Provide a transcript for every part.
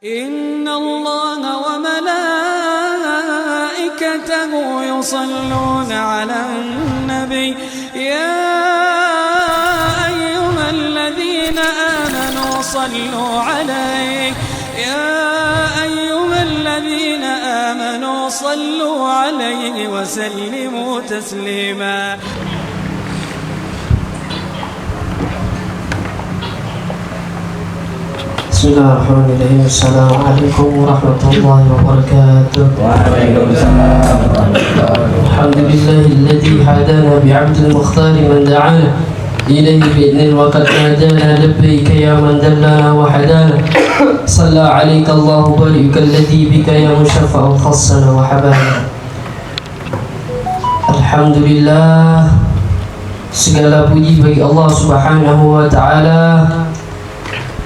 إن الله وملائكته يصلون على النبي يا أيها الذين آمنوا صلوا عليه وسلموا تسليما. Bismillahirrahmanirrahim. Assalamualaikum warahmatullahi wabarakatuh. Waalaikumsalam warahmatullahi wabarakatuh. Alhamdulillahilladzi hadana bi'abdil mukhtar man da'ana ilayhi bi'idhnil wa qad hadana labbayka ya man dallana wa hadana. Shalla 'alaika Allahu barika alladzi bika ya mushaffa'u khassana wa habana. Alhamdulillah, segala puji bagi Allah Subhanahu wa taala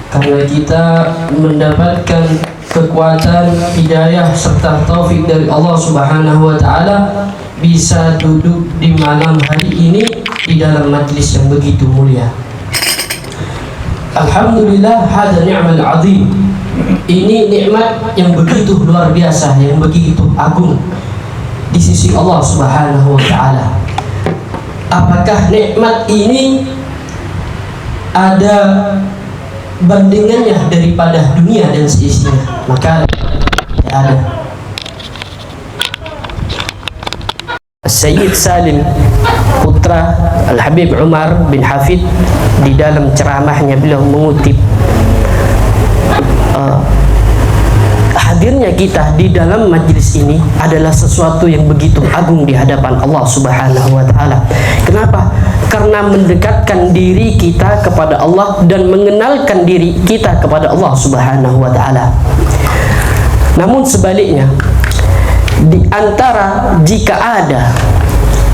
karena kita mendapatkan kekuatan, hidayah serta taufik dari Allah Subhanahu wa taala bisa duduk di malam hari ini di dalam majlis yang begitu mulia. Alhamdulillah, hada ni'mal azim. Ini nikmat yang begitu luar biasa, yang begitu agung di sisi Allah Subhanahu wa taala. Apakah nikmat ini ada bandingannya daripada dunia dan seisinya? Maka tidak ada. Sayyid Salim putra Al-Habib Umar bin Hafid di dalam ceramahnya beliau mengutip hadirnya kita di dalam majlis ini adalah sesuatu yang begitu agung di hadapan Allah Subhanahu wa taala. Kenapa? Karena mendekatkan diri kita kepada Allah dan mengenalkan diri kita kepada Allah Subhanahu wa taala. Namun sebaliknya, di antara jika ada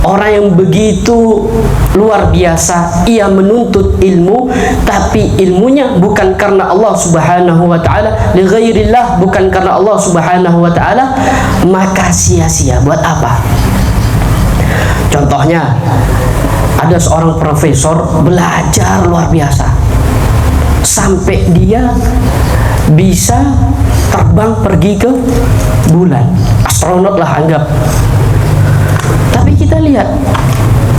orang yang begitu luar biasa, ia menuntut ilmu tapi ilmunya bukan karena Allah Subhanahu wa taala, li ghairillah, bukan karena Allah Subhanahu wa taala, maka sia-sia. Buat apa? Contohnya, ada seorang profesor belajar luar biasa sampai dia bisa terbang pergi ke bulan, astronot lah anggap. Tapi kita lihat,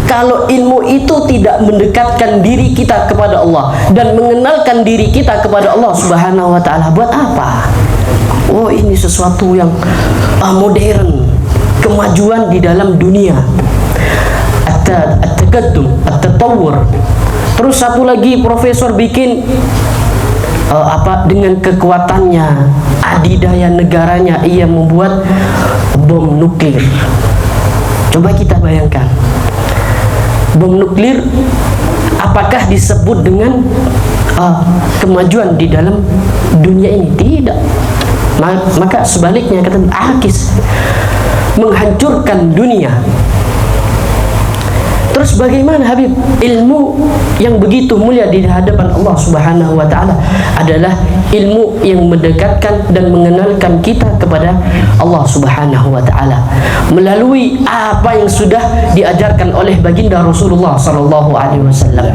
kalau ilmu itu tidak mendekatkan diri kita kepada Allah dan mengenalkan diri kita kepada Allah Subhanahu wa taala, buat apa? Oh, ini sesuatu yang modern, kemajuan di dalam dunia. At-taqaddum, at-tatawwur. Terus satu lagi profesor bikin dengan kekuatannya, adidaya negaranya, ia membuat bom nuklir. Coba kita bayangkan, bom nuklir apakah disebut dengan kemajuan di dalam dunia ini? Tidak. Maka sebaliknya kata akis, menghancurkan dunia. Terus bagaimana Habib? Ilmu yang begitu mulia di hadapan Allah Subhanahu wa taala adalah ilmu yang mendekatkan dan mengenalkan kita kepada Allah Subhanahu wa taala melalui apa yang sudah diajarkan oleh baginda Rasulullah sallallahu alaihi wasallam.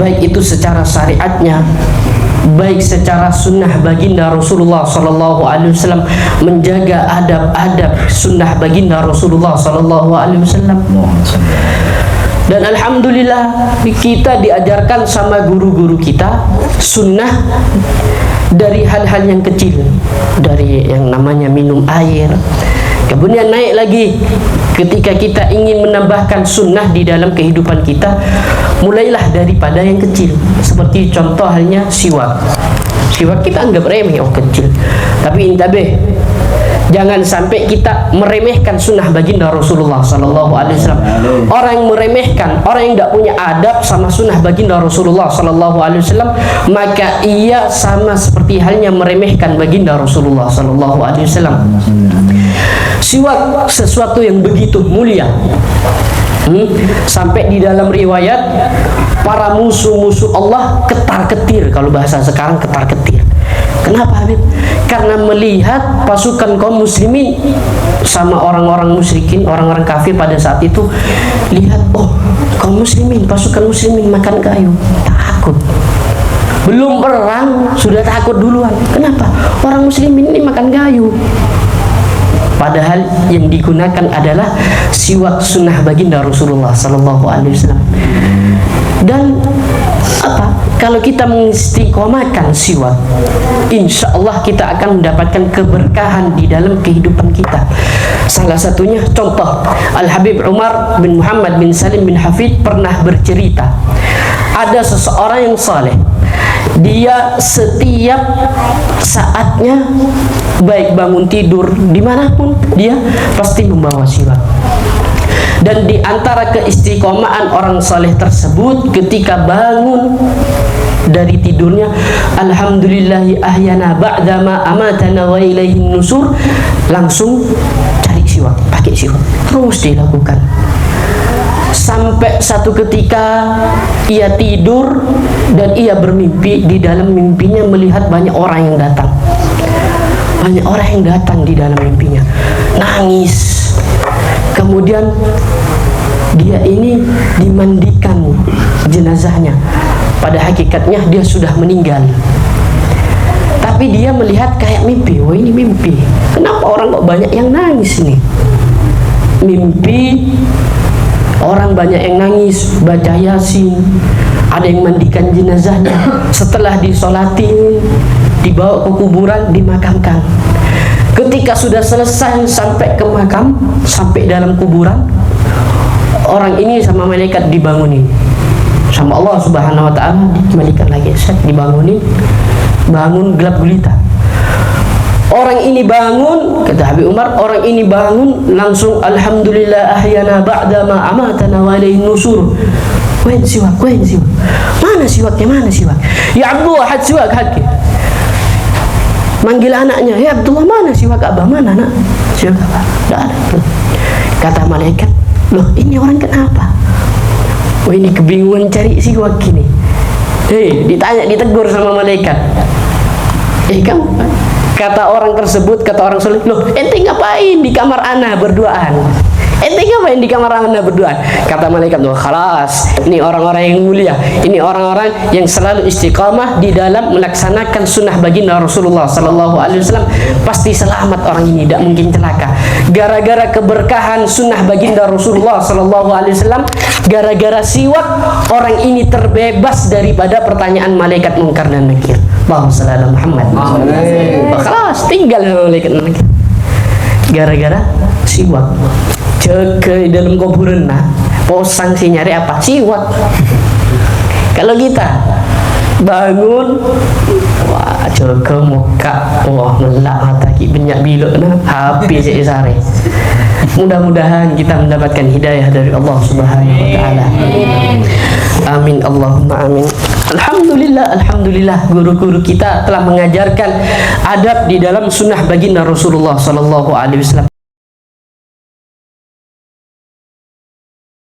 Baik itu secara syariatnya, baik secara sunnah baginda Rasulullah sallallahu alaihi wasallam, menjaga adab-adab sunnah baginda Rasulullah sallallahu alaihi wasallam. Dan alhamdulillah kita diajarkan sama guru-guru kita sunnah dari hal-hal yang kecil, dari yang namanya minum air. Kemudian naik lagi ketika kita ingin menambahkan sunnah di dalam kehidupan kita, mulailah daripada yang kecil. Seperti contoh halnya siwak. Siwak kita anggap remeh, oh kecil. Tapi intabeh, jangan sampai kita meremehkan sunnah baginda Rasulullah sallallahu alaihi wasallam. Orang yang meremehkan, orang yang tidak punya adab sama sunnah baginda Rasulullah sallallahu alaihi wasallam, maka ia sama seperti halnya meremehkan baginda Rasulullah sallallahu alaihi wasallam. Siwak sesuatu yang begitu mulia. Sampai di dalam riwayat para musuh-musuh Allah ketar-ketir, kalau bahasa sekarang ketar-ketir. Kenapa Habib? Karena melihat pasukan kaum muslimin sama orang-orang musyrikin, orang-orang kafir pada saat itu, lihat, oh kaum muslimin, pasukan muslimin makan kayu, takut. Belum perang sudah takut duluan. Kenapa? Orang muslimin ini makan kayu. Padahal yang digunakan adalah siwak sunnah baginda Rasulullah sallallahu alaihi wasallam. Dan apa? Kalau kita mengistiqomahkan siwak, insya Allah kita akan mendapatkan keberkahan di dalam kehidupan kita. Salah satunya contoh, Al-Habib Umar bin Muhammad bin Salim bin Hafid pernah bercerita, ada seseorang yang saleh, dia setiap saatnya baik bangun tidur dimanapun dia pasti membawa siwak. Dan di antara keistiqomahan orang saleh tersebut, ketika bangun dari tidurnya, alhamdulillahi ahyana ba'dama amatana wa ilaihin nusur, langsung cari siwak, pakai siwak, terus dilakukan. Sampai satu ketika ia tidur dan ia bermimpi, di dalam mimpinya melihat banyak orang yang datang. Banyak orang yang datang di dalam mimpinya, nangis. Kemudian dia ini dimandikan jenazahnya. Pada hakikatnya dia sudah meninggal. Tapi dia melihat kayak mimpi. Oh, ini mimpi. Kenapa orang kok banyak yang nangis ini? Mimpi orang banyak yang nangis, baca Yasin, ada yang mandikan jenazahnya. Setelah disolatin, dibawa ke kuburan, dimakamkan. Ketika sudah selesai sampai ke makam, sampai dalam kuburan, orang ini sama malaikat dibangunin sama Allah Subhanahu wa taala, dikembalikan lagi, dibangunin, bangun gelap gulita. Orang ini bangun, kata Habib Umar, orang ini bangun langsung alhamdulillah ahyana ba'dama amatana wa ilaihin nusur. Wain siwak, wain siwak. Mana siwaknya, mana siwak? Ya Abdullah, had siwak hak. Manggil anaknya, ya Abdullah, mana siwak Abah, mana nak? Siwak Abah, tidak ada. Kata malaikat, loh ini orang kenapa? Oh, ini kebingungan cari siwak gini. Ditanya, ditegur sama malaikat. Kamu, kata orang tersebut, kata orang soleh, loh ente ngapain di kamar ana berduaan? Ente ngapain di kamar ana berduaan? Kata malaikat, loh khalas, ini orang-orang yang mulia, ini orang-orang yang selalu istiqamah di dalam melaksanakan sunnah baginda Rasulullah sallallahu alaihi wasallam, pasti selamat orang ini, tidak mungkin celaka. Gara-gara keberkahan sunnah baginda Rasulullah sallallahu alaihi wasallam, gara-gara siwak, orang ini terbebas daripada pertanyaan malaikat mungkar dan nakir. Allahumma shalli ala Muhammad. Khalas, tinggal sama malaikat nakir. Gara-gara siwak. Cek ke dalam kuburan, nah posang si nyari apa? Siwak. Kalau kita bangun, wah cek muka, wah melak mata ki banyak biluk, nah habis sare. Mudah-mudahan kita mendapatkan hidayah dari Allah Subhanahu wa taala. Amin Allahumma amin. Alhamdulillah, alhamdulillah, guru-guru kita telah mengajarkan adab di dalam sunnah baginda Rasulullah sallallahu alaihi wasallam.